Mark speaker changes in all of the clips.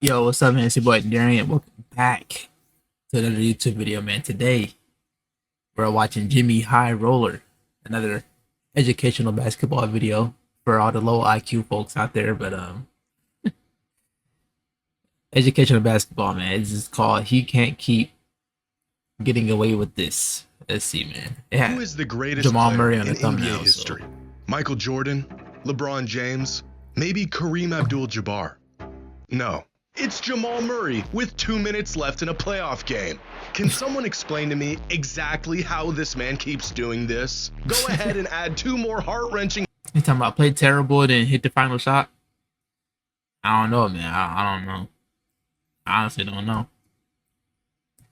Speaker 1: Yo, what's up, man? It's your boy Darien. Welcome back to another YouTube video, man. Today, we're watching JxmyHighroller, another educational basketball video for all the low IQ folks out there. But educational basketball, man. It's just called "He Can't Keep Getting Away with This." Let's see, man. Yeah.
Speaker 2: Who is the greatest
Speaker 1: Jamal
Speaker 2: player
Speaker 1: Murray on
Speaker 2: in
Speaker 1: the thumbnail,
Speaker 2: NBA history? Michael Jordan, LeBron James, maybe Kareem Abdul-Jabbar? No. It's Jamal Murray with 2 minutes left in a playoff game. Can someone explain to me exactly how this man keeps doing this? Go ahead and add 2 more heart-wrenching.
Speaker 1: You talking about play terrible and then hit the final shot? I don't know, man. I don't know. I honestly don't know.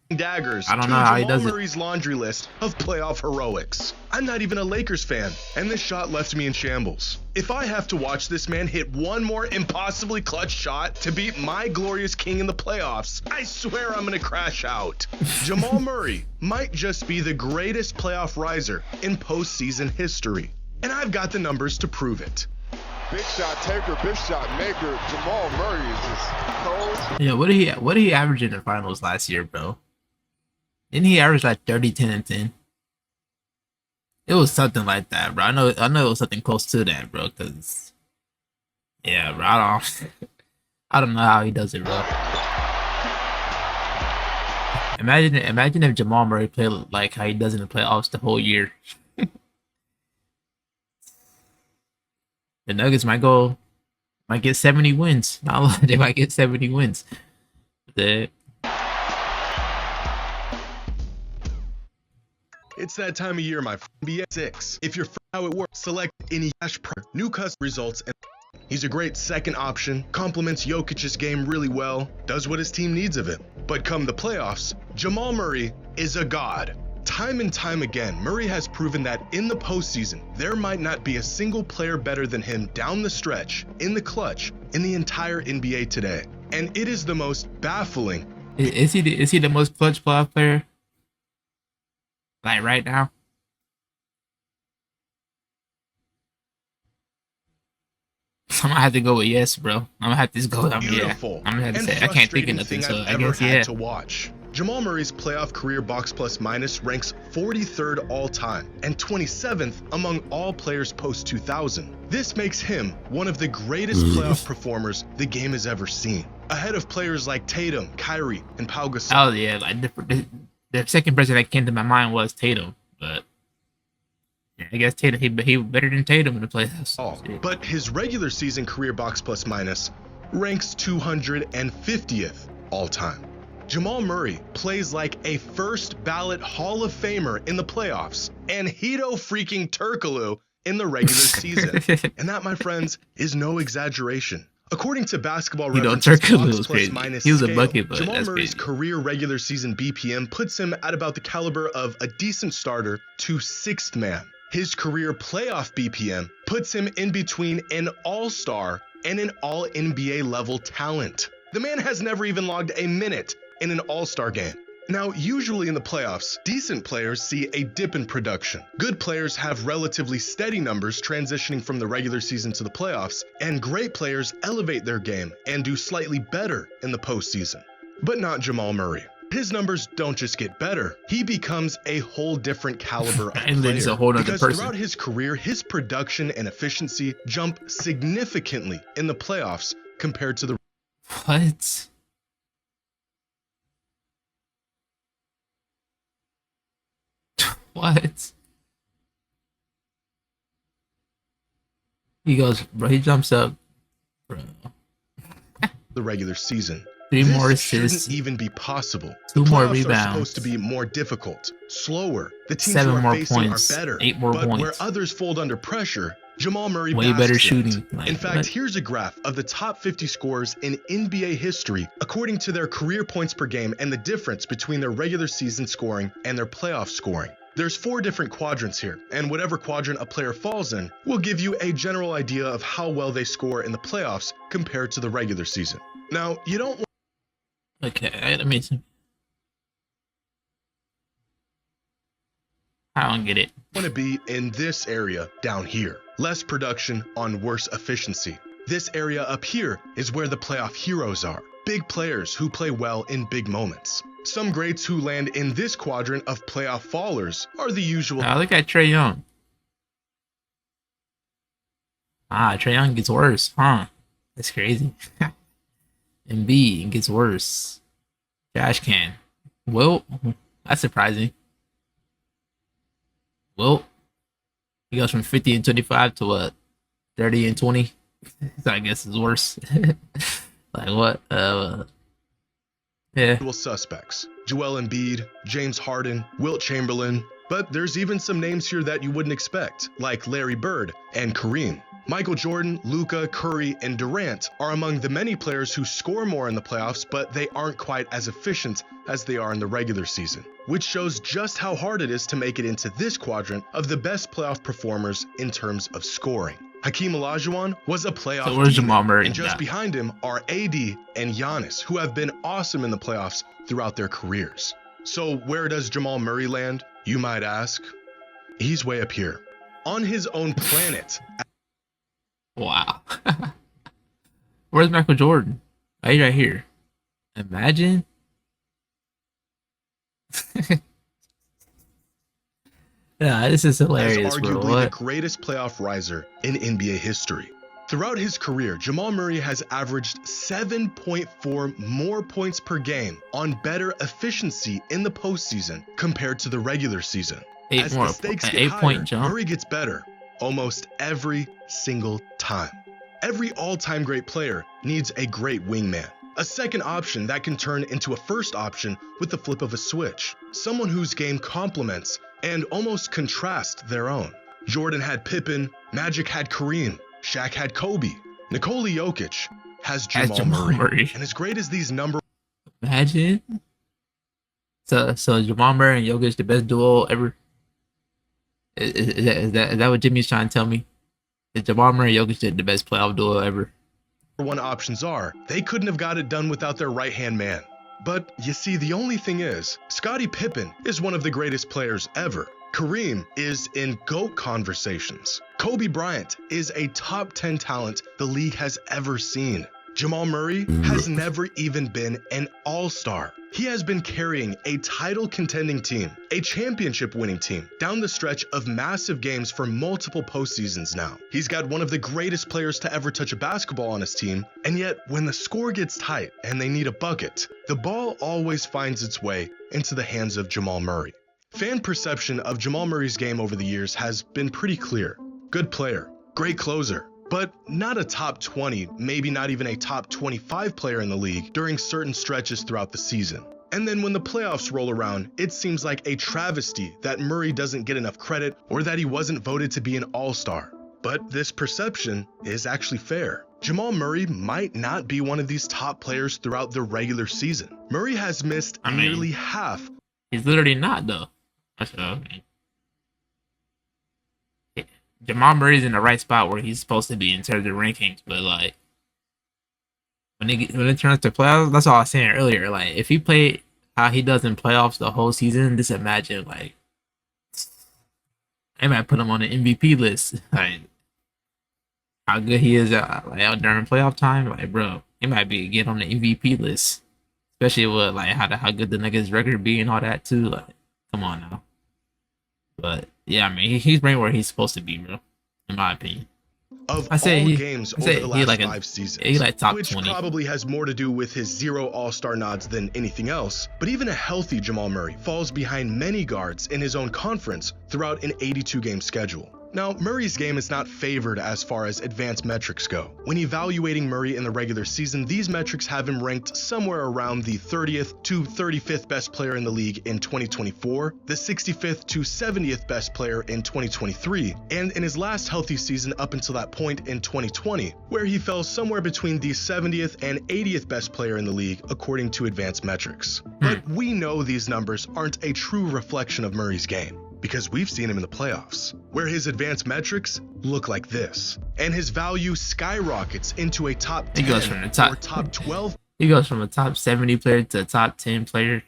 Speaker 2: Daggers
Speaker 1: I don't know how he
Speaker 2: Jamal
Speaker 1: does it.
Speaker 2: Murray's laundry list of playoff heroics. I'm not even a Lakers fan, and this shot left me in shambles. If I have to watch this man hit one more impossibly clutch shot to beat my glorious king in the playoffs, I swear I'm gonna crash out. Jamal Murray might just be the greatest playoff riser in postseason history, and I've got the numbers to prove it.
Speaker 3: Big shot taker, big shot maker. Jamal Murray is just cold.
Speaker 1: Yeah, what did he average in the finals last year, bro? Didn't he average like 30, 10, and 10? It was something like that, bro. I know it was something close to that, bro. Cause yeah, bro. I don't know how he does it, bro. Imagine if Jamal Murray played like how he does in the playoffs the whole year. The Nuggets might get 70 wins. They might get 70 wins.
Speaker 2: It's that time of year, my NBA 6. If you're how it works, select any cash new custom results, and he's a great second option, complements Jokic's game really well, does what his team needs of him. But come the playoffs, Jamal Murray is a god. Time and time again, Murray has proven that in the postseason, there might not be a single player better than him down the stretch, in the clutch, in the entire NBA today. And it is the most baffling.
Speaker 1: Is he the most clutch playoff player? Like right now? I'm gonna have to go with yes, bro. I'm gonna have to just go.
Speaker 2: Beautiful.
Speaker 1: Yeah. I'm gonna have to
Speaker 2: and
Speaker 1: say I can't think of nothing, so I guess
Speaker 2: had
Speaker 1: yeah.
Speaker 2: to watch. Jamal Murray's playoff career box plus minus ranks 43rd all time and 27th among all players post 2000. This makes him one of the greatest playoff performers the game has ever seen, ahead of players like Tatum, Kyrie, and Pau Gasol.
Speaker 1: Oh yeah, like the second person that came to my mind was Tatum, but yeah, I guess Tatum he better than Tatum in the playoffs.
Speaker 2: But his regular season career box plus minus ranks 250th all time. Jamal Murray plays like a first ballot Hall of Famer in the playoffs and Hito freaking Turkoglu in the regular season. And that, my friends, is no exaggeration. According to Basketball Reference's box plus minus scale, Jamal Murray's career regular season BPM puts him at about the caliber of a decent starter to 6th man. His career playoff BPM puts him in between an all-star and an all-NBA level talent. The man has never even logged a minute in an all-star game. Now, usually in the playoffs, decent players see a dip in production. Good players have relatively steady numbers transitioning from the regular season to the playoffs, and great players elevate their game and do slightly better in the postseason. But not Jamal Murray. His numbers don't just get better, he becomes a whole different caliber of player. Because throughout his career, his production and efficiency jump significantly in the playoffs compared to the...
Speaker 1: What? What? He goes, bro. He jumps up, bro.
Speaker 2: The regular season.
Speaker 1: 3 more assists.
Speaker 2: Shouldn't even be possible.
Speaker 1: 2 more
Speaker 2: rebounds.
Speaker 1: rebounds.
Speaker 2: Are supposed to be more difficult, slower. The teams
Speaker 1: 7
Speaker 2: who are
Speaker 1: more
Speaker 2: facing
Speaker 1: points.
Speaker 2: are better.
Speaker 1: 8 more
Speaker 2: but
Speaker 1: points.
Speaker 2: Where others fold under pressure, Jamal Murray
Speaker 1: way better shooting.
Speaker 2: Like, in fact, here's a graph of the top 50 scorers in NBA history according to their career points per game and the difference between their regular season scoring and their playoff scoring. There's 4 different quadrants here, and whatever quadrant a player falls in will give you a general idea of how well they score in the playoffs compared to the regular season. Now, you don't want...
Speaker 1: Okay, let me see. I don't get it.
Speaker 2: Want to be in this area down here. Less production on worse efficiency. This area up here is where the playoff heroes are. big players who play well in big moments. Some greats who land in this quadrant of playoff fallers are the usual.
Speaker 1: Look at Trae Young. Trae Young gets worse, huh? That's crazy. Embiid gets worse. Trash can. Well, that's surprising. Well, he goes from 50 and 25 to what? 30 and 20? So I guess it's worse. Like what? Yeah.
Speaker 2: Suspects. Joel Embiid, James Harden, Wilt Chamberlain. But there's even some names here that you wouldn't expect, like Larry Bird and Kareem. Michael Jordan, Luka, Curry, and Durant are among the many players who score more in the playoffs, but they aren't quite as efficient as they are in the regular season, which shows just how hard it is to make it into this quadrant of the best playoff performers in terms of scoring. Hakeem Olajuwon was a playoff
Speaker 1: So where's
Speaker 2: demon,
Speaker 1: Jamal Murray?
Speaker 2: and just behind him are AD and Giannis, who have been awesome in the playoffs throughout their careers. So where does Jamal Murray land, you might ask? He's way up here, on his own planet.
Speaker 1: Wow. Where's Michael Jordan? He's right here. Imagine. Yeah, this is hilarious,
Speaker 2: As
Speaker 1: bro.
Speaker 2: arguably
Speaker 1: What?
Speaker 2: the greatest playoff riser in NBA history. Throughout his career, Jamal Murray has averaged 7.4 more points per game on better efficiency in the postseason compared to the regular season. As the stakes get higher, Murray gets better almost every single time. Every all-time great player needs a great wingman, a second option that can turn into a first option with the flip of a switch, someone whose game complements and almost contrasts their own. Jordan had Pippen, Magic had Kareem, Shaq had Kobe, Nikola Jokic has Jamal Murray. And as great as these numbers...
Speaker 1: Imagine. So Jamal Murray and Jokic the best duo ever. Is that what Jimmy's trying to tell me? Is Jamal Murray and Jokic the best playoff duo ever?
Speaker 2: One options are, they couldn't have got it done without their right-hand man. But you see, the only thing is, Scottie Pippen is one of the greatest players ever. Kareem is in GOAT conversations. Kobe Bryant is a top 10 talent the league has ever seen. Jamal Murray has never even been an all-star. He has been carrying a title-contending team, a championship-winning team, down the stretch of massive games for multiple postseasons now. He's got one of the greatest players to ever touch a basketball on his team, and yet when the score gets tight and they need a bucket, the ball always finds its way into the hands of Jamal Murray. Fan perception of Jamal Murray's game over the years has been pretty clear. Good player, great closer, but not a top 20, maybe not even a top 25 player in the league during certain stretches throughout the season. And then when the playoffs roll around, it seems like a travesty that Murray doesn't get enough credit or that he wasn't voted to be an all-star. But this perception is actually fair. Jamal Murray might not be one of these top players throughout the regular season. Murray has missed nearly half.
Speaker 1: He's literally not, though. Jamal Murray's in the right spot where he's supposed to be in terms of rankings, but like when it turns to playoffs, that's all I was saying earlier. Like if he played how he does in playoffs the whole season, just imagine like they might put him on the MVP list. Like how good he is out during playoff time, like bro, he might get on the MVP list, especially with like how good the niggas record be and all that too. Like come on now. But yeah, I mean he's right where he's supposed to be, bro. In my opinion.
Speaker 2: Of all games over the last 5 seasons,
Speaker 1: he like top
Speaker 2: which
Speaker 1: 20.
Speaker 2: Probably has more to do with his 0 all-star nods than anything else, but even a healthy Jamal Murray falls behind many guards in his own conference throughout an 82-game schedule. Now, Murray's game is not favored as far as advanced metrics go. When evaluating Murray in the regular season, these metrics have him ranked somewhere around the 30th to 35th best player in the league in 2024, the 65th to 70th best player in 2023, and in his last healthy season up until that point in 2020, where he fell somewhere between the 70th and 80th best player in the league according to advanced metrics. But we know these numbers aren't a true reflection of Murray's game, because we've seen him in the playoffs, where his advanced metrics look like this, and his value skyrockets into a top 10 or top 12.
Speaker 1: He goes from a top 70 player to a top 10 player.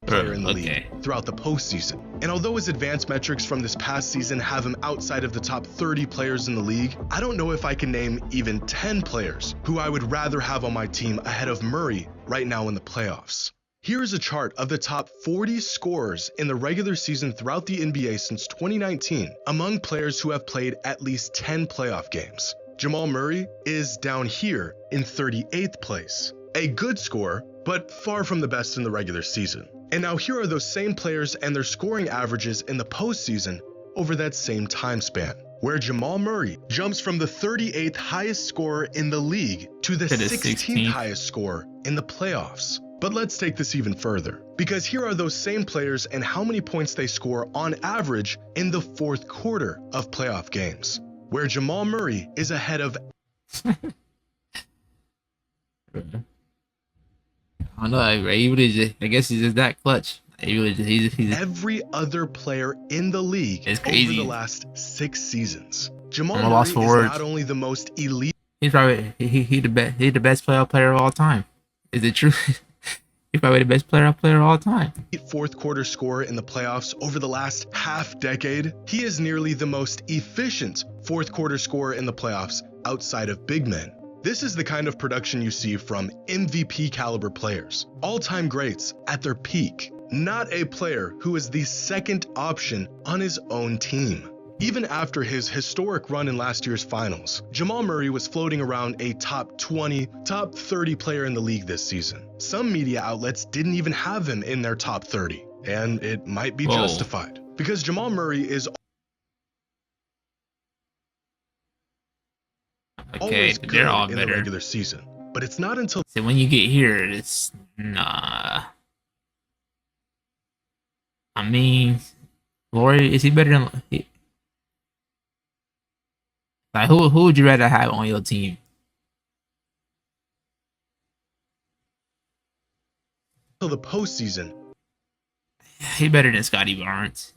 Speaker 2: player in the
Speaker 1: Okay.
Speaker 2: league throughout the postseason. And although his advanced metrics from this past season have him outside of the top 30 players in the league, I don't know if I can name even 10 players who I would rather have on my team ahead of Murray right now in the playoffs. Here is a chart of the top 40 scorers in the regular season throughout the NBA since 2019 among players who have played at least 10 playoff games. Jamal Murray is down here in 38th place. A good scorer, but far from the best in the regular season. And now here are those same players and their scoring averages in the postseason over that same time span, where Jamal Murray jumps from the 38th highest scorer in the league to the 16th highest scorer in the playoffs. But let's take this even further, because here are those same players and how many points they score on average in the fourth quarter of playoff games, where Jamal Murray is ahead of
Speaker 1: I don't know. I guess he's just that clutch. He's
Speaker 2: every other player in the league
Speaker 1: It's
Speaker 2: over
Speaker 1: crazy.
Speaker 2: the last 6 seasons. Jamal
Speaker 1: I'm a
Speaker 2: Murray
Speaker 1: loss
Speaker 2: is
Speaker 1: for words.
Speaker 2: not only the most elite
Speaker 1: He's probably he the best. He's the best player of all time. Is it true? He's probably the best player of all time.
Speaker 2: fourth quarter scorer in the playoffs over the last half decade, he is nearly the most efficient fourth quarter scorer in the playoffs outside of big men. This is the kind of production you see from MVP caliber players, all-time greats at their peak, not a player who is the second option on his own team. Even after his historic run in last year's finals, Jamal Murray was floating around a top 20, top 30 player in the league this season. Some media outlets didn't even have him in their top 30, and it might be justified, because Jamal Murray is always good
Speaker 1: they're all
Speaker 2: in
Speaker 1: better.
Speaker 2: the regular season. But it's not until
Speaker 1: So when you get here, it's nah. I mean, Laurie, is he better than? Like who would you rather have on your team?
Speaker 2: the postseason,
Speaker 1: He's better than Scotty Barnes.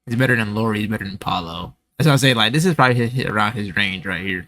Speaker 1: He's better than Laurie. He's better than Paulo. That's what I'm saying. Like this is probably around his range right here.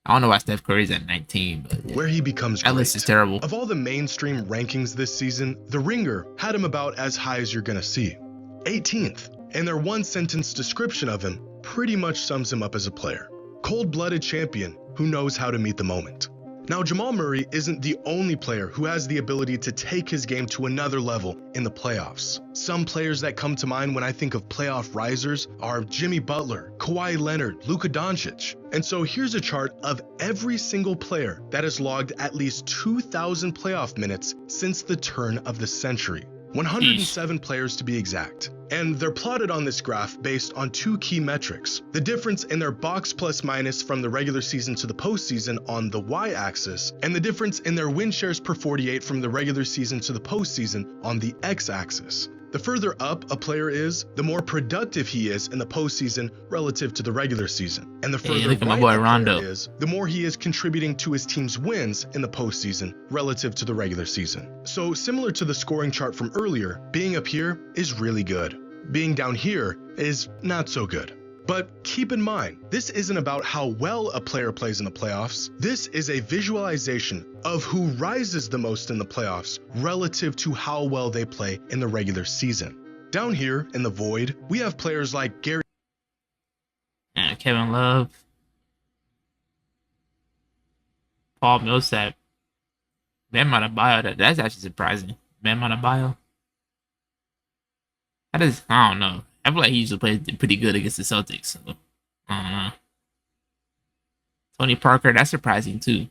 Speaker 1: I don't know why Steph Curry's at 19, but
Speaker 2: where he becomes
Speaker 1: that list is terrible.
Speaker 2: Of all the mainstream rankings this season, The Ringer had him about as high as you're gonna see, 18th, and their one-sentence description of him pretty much sums him up as a player. Cold-blooded champion who knows how to meet the moment. Now, Jamal Murray isn't the only player who has the ability to take his game to another level in the playoffs. Some players that come to mind when I think of playoff risers are Jimmy Butler, Kawhi Leonard, Luka Doncic. And so here's a chart of every single player that has logged at least 2,000 playoff minutes since the turn of the century. 107 players to be exact. And they're plotted on this graph based on 2 key metrics: the difference in their box plus minus from the regular season to the postseason on the y-axis, and the difference in their win shares per 48 from the regular season to the postseason on the x-axis. The further up a player is, the more productive he is in the postseason relative to the regular season. And the further
Speaker 1: look at my
Speaker 2: right
Speaker 1: boy
Speaker 2: a player
Speaker 1: Rondo.
Speaker 2: is, the more he is contributing to his team's wins in the postseason relative to the regular season. So similar to the scoring chart from earlier, being up here is really good. Being down here is not so good. But keep in mind, this isn't about how well a player plays in the playoffs. This is a visualization of who rises the most in the playoffs relative to how well they play in the regular season. Down here in the void, we have players like Gary,
Speaker 1: Kevin Love, Paul Millsap, Bam Adebayo. That's actually surprising. Bam Adebayo. That is, I don't know. I feel like he usually plays pretty good against the Celtics. So I don't know. Tony Parker, that's surprising too.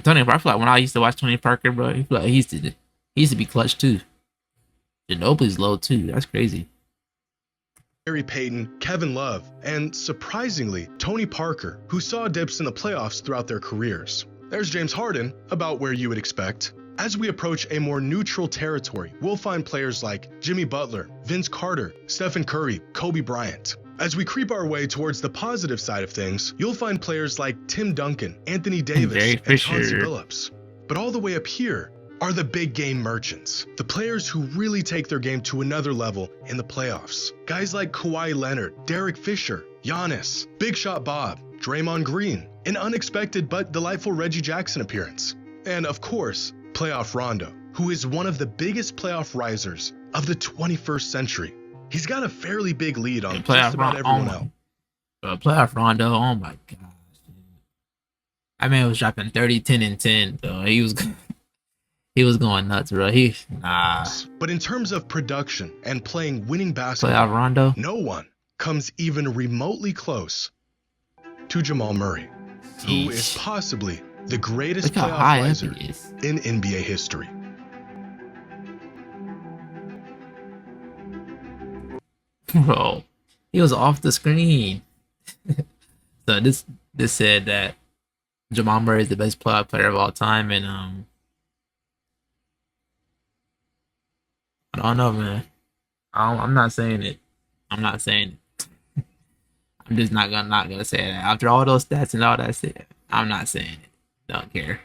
Speaker 1: Tony Parker, I feel like when I used to watch Tony Parker, bro, he feel like he used to be clutch too. Ginobili's low too. That's crazy.
Speaker 2: Gary Payton, Kevin Love, and surprisingly, Tony Parker, who saw dips in the playoffs throughout their careers. There's James Harden, about where you would expect. As we approach a more neutral territory, we'll find players like Jimmy Butler, Vince Carter, Stephen Curry, Kobe Bryant. As we creep our way towards the positive side of things, you'll find players like Tim Duncan, Anthony Davis, and Chauncey Billups. But all the way up here are the big game merchants, the players who really take their game to another level in the playoffs. Guys like Kawhi Leonard, Derek Fisher, Giannis, Big Shot Bob, Draymond Green, an unexpected but delightful Reggie Jackson appearance. And of course, playoff Rondo, who is one of the biggest playoff risers of the 21st century. He's got a fairly big lead on just about everyone else.
Speaker 1: Playoff Rondo, oh my gosh. I mean, was dropping 30, 10, and 10, so he was going nuts, bro.
Speaker 2: But in terms of production and playing winning basketball,
Speaker 1: Playoff Rondo,
Speaker 2: no one comes even remotely close to Jamal Murray, who is possibly the greatest playoff riser in NBA history.
Speaker 1: Bro, he was off the screen. So this said that Jamal Murray is the best playoff player of all time, and I don't know, man. I'm not saying it. I'm not saying it. I'm just not gonna say that. After all those stats and all that shit, I'm not saying it. Don't care.